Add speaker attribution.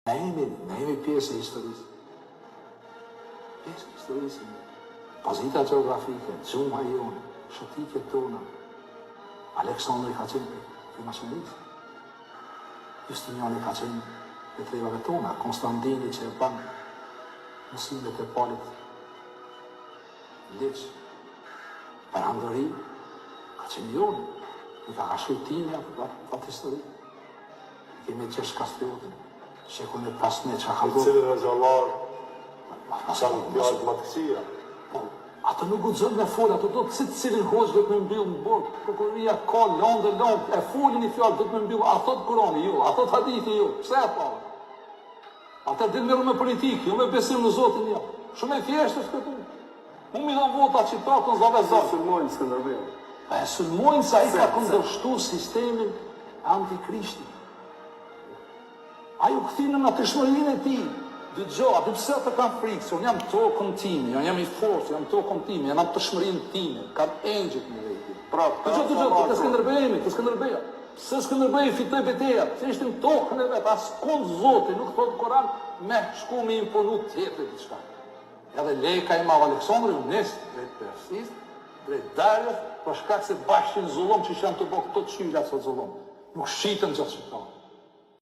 Speaker 1: Ne jemi pjesë e historisë. Pjesë e historisë. Pozita geografike, gjuha jonë, shëtitjet tona. Aleksandri ka qenë për masonizë. Justiniani ka qenë për trevave tona. Konstantini që e banë mësimet e palit leqë. Perandori ka qenë jonë. I ka shkujtinja për atë histori. Kemi qesh Kastriotin. Shekun e pasme që ka do...
Speaker 2: Cilën e gjallar, kanë fjallë të matësia.
Speaker 1: Ato nuk guxon me folë, ato do të cilin hoxh do të më mbyllë në borë. Prokuroria ka lëndë, e folin i fjallë, do të më mbyllë. Ato të Kurani, jo, ato të hadithi, jo. Pse e pa? Ata din merru me politikë, jo me besim në Zotin, jo. Shumë e thjeshtë është këtu. Unë mi dhanë vota citatën zave zave.
Speaker 2: Sulmojnë Skënderbeu.
Speaker 1: E sulmojnë sa i ka kundërshtu sistemin antikrishti. Ajo këthinë në të shmërinë e ti, dëgjoha, dhe pëse të kam frikë, se unë jam tokën time, unë jam i forës, jam tokën time, jam të shmërinë time, kam engjët në vejti. Dëgjoha, të Skënderbejemi, të Skënderbeja. Pse Skënderbej fitoj beteja, se ishte në tokën e vetë, asë kundë Zotin, nuk thotë Koran, me shku me imponu tjetër e diçka. Edhe leka i madh Aleksandri, unes, drejt Persis, drejt Darjes, për shkak se bashkin zullom që janë të bëhë këto qylla sot zullom. Nuk shqitën gjatë shqiptarë.